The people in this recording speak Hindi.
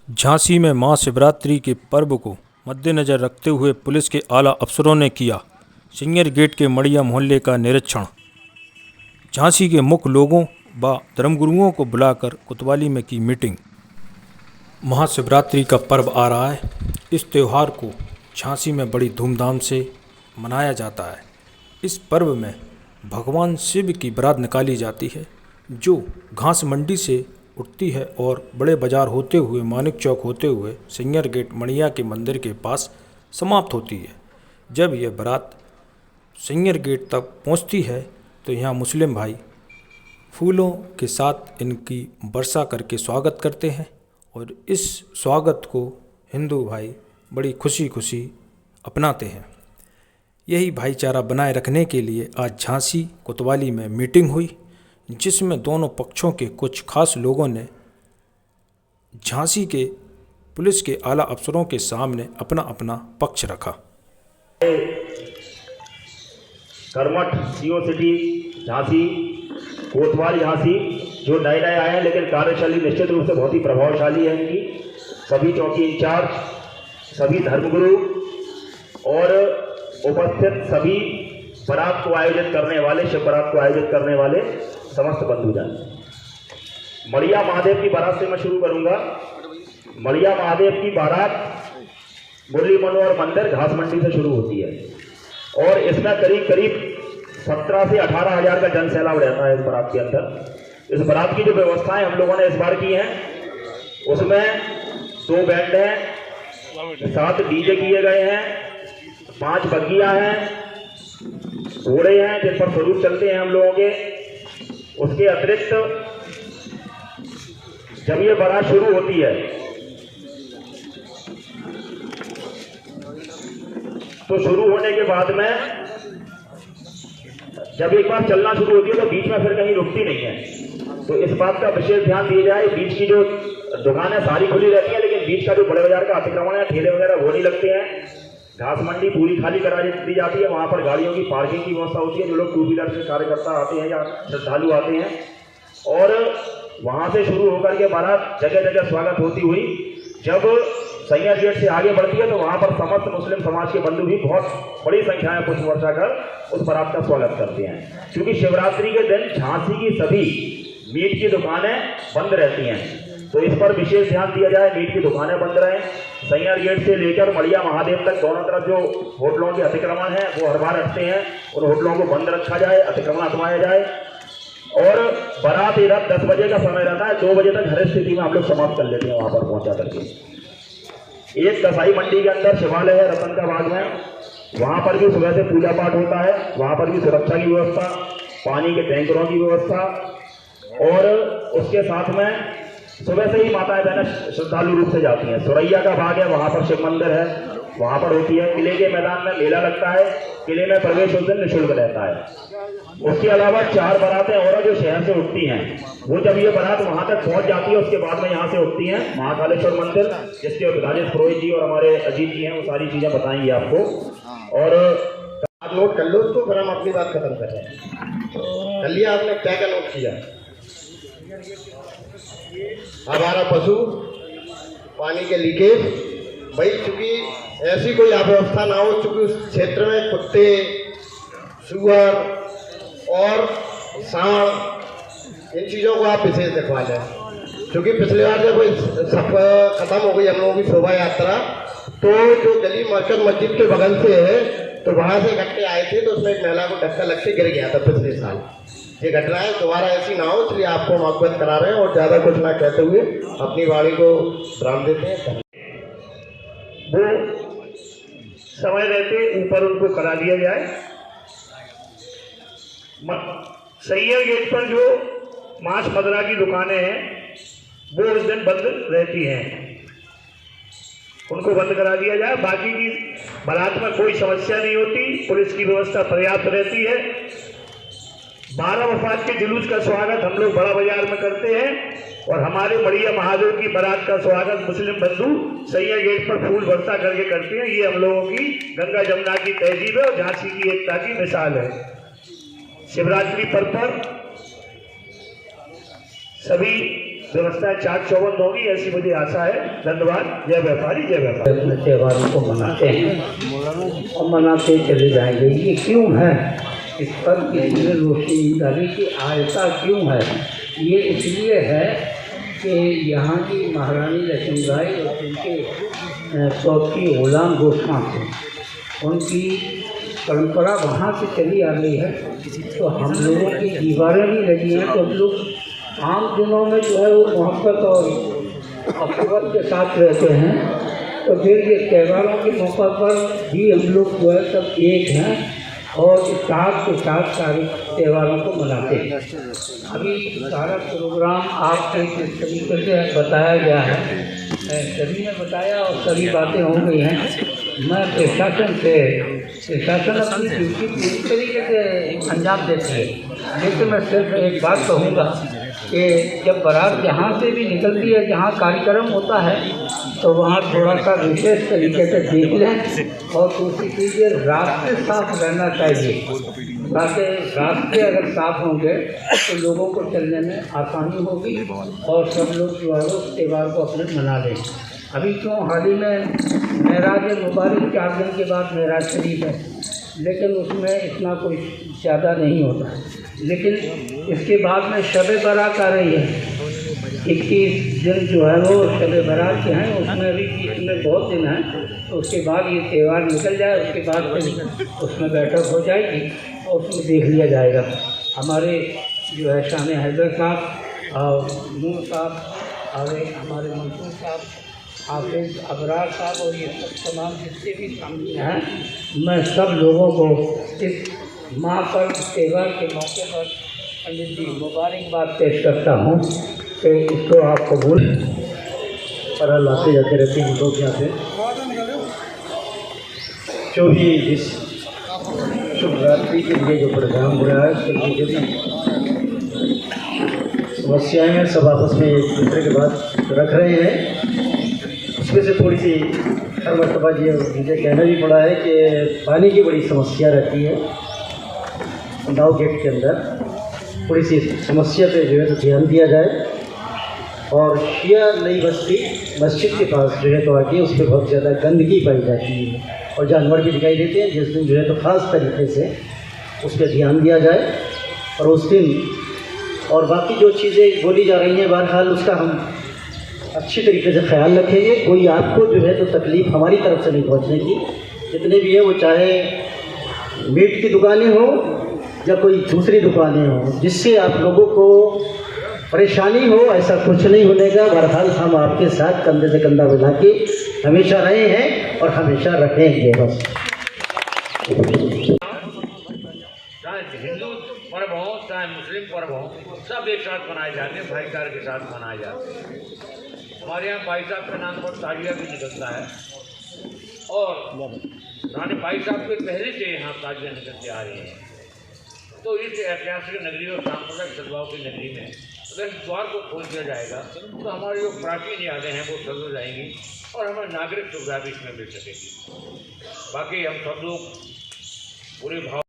झांसी में महाशिवरात्रि के पर्व को मद्देनजर रखते हुए पुलिस के आला अफसरों ने किया सिंगर गेट के मड़िया मोहल्ले का निरीक्षण। झांसी के मुख्य लोगों व धर्मगुरुओं को बुलाकर कोतवाली में की मीटिंग। महाशिवरात्रि का पर्व आ रहा है। इस त्यौहार को झांसी में बड़ी धूमधाम से मनाया जाता है। इस पर्व में भगवान शिव की बारात निकाली जाती है जो घास मंडी से उठती है और बड़े बाजार होते हुए मानिक चौक होते हुए सिंगर गेट मणिया के मंदिर के पास समाप्त होती है। जब यह बारात सिंगर गेट तक पहुंचती है तो यहाँ मुस्लिम भाई फूलों के साथ इनकी वर्षा करके स्वागत करते हैं और इस स्वागत को हिंदू भाई बड़ी खुशी खुशी अपनाते हैं। यही भाईचारा बनाए रखने के लिए आज झांसी कोतवाली में मीटिंग हुई, जिसमें दोनों पक्षों के कुछ खास लोगों ने झांसी के पुलिस के आला अफसरों के सामने अपना अपना पक्ष रखा। कर्मठ सीओ सिटी झांसी, कोतवाली झांसी जो नए नए आए हैं, लेकिन कार्यशैली निश्चित रूप से बहुत ही प्रभावशाली है इनकी। सभी चौकी इंचार्ज, सभी धर्मगुरु और उपस्थित सभी बारात को आयोजित करने वाले, शिव बारात को आयोजित करने वाले समस्त बंधुजन। मड़िया महादेव की बारात से मैं शुरू करूंगा। मड़िया महादेव की बारात मुरली मनोहर मंदिर घास मंडी से शुरू होती है और इसमें करीब करीब 17 से 18 हजार का जन सैलाब रहता है इस बारात के अंदर। इस बारात की जो व्यवस्थाएं हम लोगों ने इस बार की हैं उसमें 2 बैंड हैं, 7 डीजे किए गए हैं, 5 बग्गियां हैं, घोड़े हैं जिन पर स्वरूप चलते हैं हम लोगों के। उसके अतिरिक्त जब ये बारात शुरू होती है तो शुरू होने के बाद में जब एक बार चलना शुरू होती है तो बीच में फिर कहीं रुकती नहीं है। तो इस बात का विशेष ध्यान दिया जाए। बीच की जो दुकानें सारी खुली रहती हैं, लेकिन बीच का जो बड़े बाजार का अतिक्रमण है, ठेले वगैरह वो नहीं लगते हैं। घास मंडी पूरी खाली करा दी जाती है। वहाँ पर गाड़ियों की पार्किंग की व्यवस्था होती है। जो लोग 2 व्हीलर से कार्यकर्ता आते हैं या श्रद्धालु आते हैं, और वहाँ से शुरू होकर के बारात जगह जगह स्वागत होती हुई जब सैया गेट से आगे बढ़ती है तो वहाँ पर समस्त मुस्लिम समाज के बंधु भी बहुत बड़ी संख्या में पुष्प वर्षा कर उस बारात का स्वागत करते हैं। क्योंकि शिवरात्रि के दिन झांसी की सभी मीट की दुकानें बंद रहती हैं, तो इस पर विशेष ध्यान दिया जाए। मीट की दुकानें बंद रहें। सैया गेट से लेकर मड़िया महादेव तक दोनों तरफ जो होटलों के अतिक्रमण है वो हर बार रखते हैं, उन होटलों को बंद रखा जाए, अतिक्रमण हटवाया जाए। और बारात रात 10 बजे का समय रहता है, 2 बजे तक हर स्थिति में हम लोग समाप्त कर लेते हैं वहां पर पहुंचा करके। एक कसाई मंडी के अंदर शिवालय है रतन का बाग में, वहां पर भी सुबह से पूजा पाठ होता है। वहां पर भी सुरक्षा की व्यवस्था, पानी के टैंकरों की व्यवस्था, और उसके साथ में सुबह से ही माताएं बहनें श्रद्धालु रूप से जाती हैं। सुरैया का बाग है, वहां पर शिव मंदिर है, वहां पर होती है। किले के मैदान में मेला लगता है, किले में प्रवेश उस दिन निःशुल्क रहता है। उसके अलावा 4 बारातें और जो शहर से उठती हैं, वो जब ये बारात वहां तक पहुंच जाती है उसके बाद में यहाँ से उठती हैं महाकालेश्वर मंदिर, जिसके राजेश पुरोहित जी और हमारे अजीत जी हैं, वो सारी चीजें बताएंगे आपको। और आप नोट कर लो उसको, फिर हम अपनी बात खत्म कर रहे हैं। कर लिया आपने? क्या क्या नोट किया? हमारा पशु, पानी के लीकेज, भाई चूंकि ऐसी कोई अव्यवस्था ना हो, चूंकि उस क्षेत्र में कुत्ते, सुअर और सांड, इन चीज़ों को आप विशेष दिखवा लें। क्योंकि पिछले बार जब सब खत्म हो गई हम लोगों की शोभा यात्रा, तो जो गली मरकज मस्जिद के बगल से है तो वहाँ से इकट्ठे आए थे, तो उसमें एक महिला को धक्का लग के गिर गया था पिछले साल। ये घटना है, दोबारा ऐसी ना हो, इसलिए आपको हम अवगत करा रहे हैं और ज़्यादा कुछ ना कहते हुए अपनी वाणी को विराम देते हैं। वो समय रहते ऊपर उनको करा दिया जाए। सैया गेट पर जो मांस मदरा की दुकानें हैं वो उस दिन बंद रहती हैं, उनको बंद करा दिया जाए। बाकी की बारात में कोई समस्या नहीं होती, पुलिस की व्यवस्था पर्याप्त रहती है। 12 वफात के जुलूस का स्वागत हम लोग बड़ा बाजार में करते हैं और हमारे मड़िया महादेव की बारात का स्वागत मुस्लिम बंधु सैया गेट पर फूल वर्षा करके करते हैं। ये हम लोगों की गंगा जमुना की तहजीब है और झांसी की एकता की मिसाल है। शिवरात्रि पर्व पर सभी व्यवस्थाएं चाक चौबंद होगी, ऐसी मुझे आशा है। धन्यवाद। जय व्यापारी, जय व्यापारी। अपने त्योहारों को मनाते हैं और मनाते चले जाएंगे। ये क्यों है, इस पर किसी ने रोशनी डाली कि आयता क्यों है। ये इसलिए है कि यहाँ की महारानी लक्ष्मीबाई और उनके चौथी गुलाम गोस्वां थे, उनकी परंपरा वहाँ से चली आ गई है। तो हम लोगों की दीवारें भी लगी हैं, तो हम लोग आम दिनों में जो है वो मोहब्बत और अखबत के साथ रहते हैं। तो फिर ये त्योहारों के मौका पर भी हम लोग जो है सब एक हैं और इत्तेफाक के साथ सारे त्योहारों को मनाते हैं। अभी सारा प्रोग्राम आपके जिस तरीके से बताया गया है, सभी ने बताया और सभी बातें हो गई हैं। मैं प्रशासन अपनी ड्यूटी पूरी तरीके से अंजाम देती है, लेकिन मैं सिर्फ एक बात कहूँगा कि जब बारात जहाँ से भी निकलती है, जहाँ कार्यक्रम होता है, तो वहाँ थोड़ा सा विशेष तरीके से देख लें। और दूसरी चीज़ ये रास्ते साफ रहना चाहिए, ताकि रास्ते अगर साफ होंगे तो लोगों को चलने में आसानी होगी और सब लोग जो है उस त्यौहार को अपने मना लें। अभी क्यों हाल ही में महराज मुबारक 4 दिन के बाद महराज शरीफ है, लेकिन उसमें इतना कोई ज़्यादा नहीं होता है। लेकिन इसके बाद में शब बारात आ रही है, 21 दिन जो है वो शब बारात के हैं, उसमें अभी बीच में बहुत दिन हैं। तो उसके बाद ये त्यौहार निकल जाए, उसके बाद फिर उसमें बैठक हो जाएगी और उसमें देख लिया जाएगा। हमारे जो है शान हैदर साहब और नूर साहब और हमारे मंसूर साहब, हाफिज अबरार साहब और ये सब तमाम जितने भी शामिल हैं, मैं सब लोगों को इस महापर्व त्यौहार के मौके पर पंडित जी मुबारकबाद पेश करता हूँ कि इसको आप कबूल पर लाते जाते रहते हैं लोग यहाँ से। जो भी इस शुभ रात्रि के लिए जो प्रोग्राम हो रहा है, उसके लिए जो भी समस्याएँ हैं सब आपस में एक दूसरे के बाद रख रहे हैं। उसमें से थोड़ी सी हर मरतबा ये मुझे कहना भी पड़ा है कि पानी की बड़ी समस्या रहती है। नाव गेट के अंदर थोड़ी सी समस्या पे जो है तो ध्यान दिया जाए। और शिया नई बस्ती मस्जिद के पास जो है तो आके उस पर बहुत ज़्यादा गंदगी पाई जाती है और जानवर भी दिखाई देते हैं, जिस दिन जो है तो ख़ास तरीके से उस पर ध्यान दिया जाए। और उस दिन और बाकी जो चीज़ें बोली जा रही हैं, बहरहाल उसका हम अच्छी तरीके से ख्याल रखेंगे। कोई आपको जो है तो तकलीफ़ हमारी तरफ से नहीं पहुंचने की। जितने भी है वो चाहे मीट की दुकानें हों या कोई दूसरी दुकानें हों, जिससे आप लोगों को परेशानी हो, ऐसा कुछ नहीं होने का। बहरहाल हम आपके साथ कंधे से कंधा मिला के हमेशा रहे हैं और हमेशा रहेंगे। बस चाहे हिंदू पर्व हो चाहे मुस्लिम पर्व हो, सब एक साथ मनाए जाते हैं, भाईचारे के साथ मनाए जाते हैं। हमारे यहाँ भाई साहब के नाम पर ताजिया भी निकलता है और रानी भाई साहब के पहले से यहाँ ताजिया निकलते आ रही हैं। तो इस ऐतिहासिक नगरी और सांप्रदायिक सद्भाव की नगरी में अगर इस द्वार को खोल दिया जाएगा तो हमारी जो प्राचीन यादें हैं वो सज हो जाएंगी और हमें नागरिक सुविधा भी इसमें मिल सकेगी। बाकी हम सब लोग पूरे भाव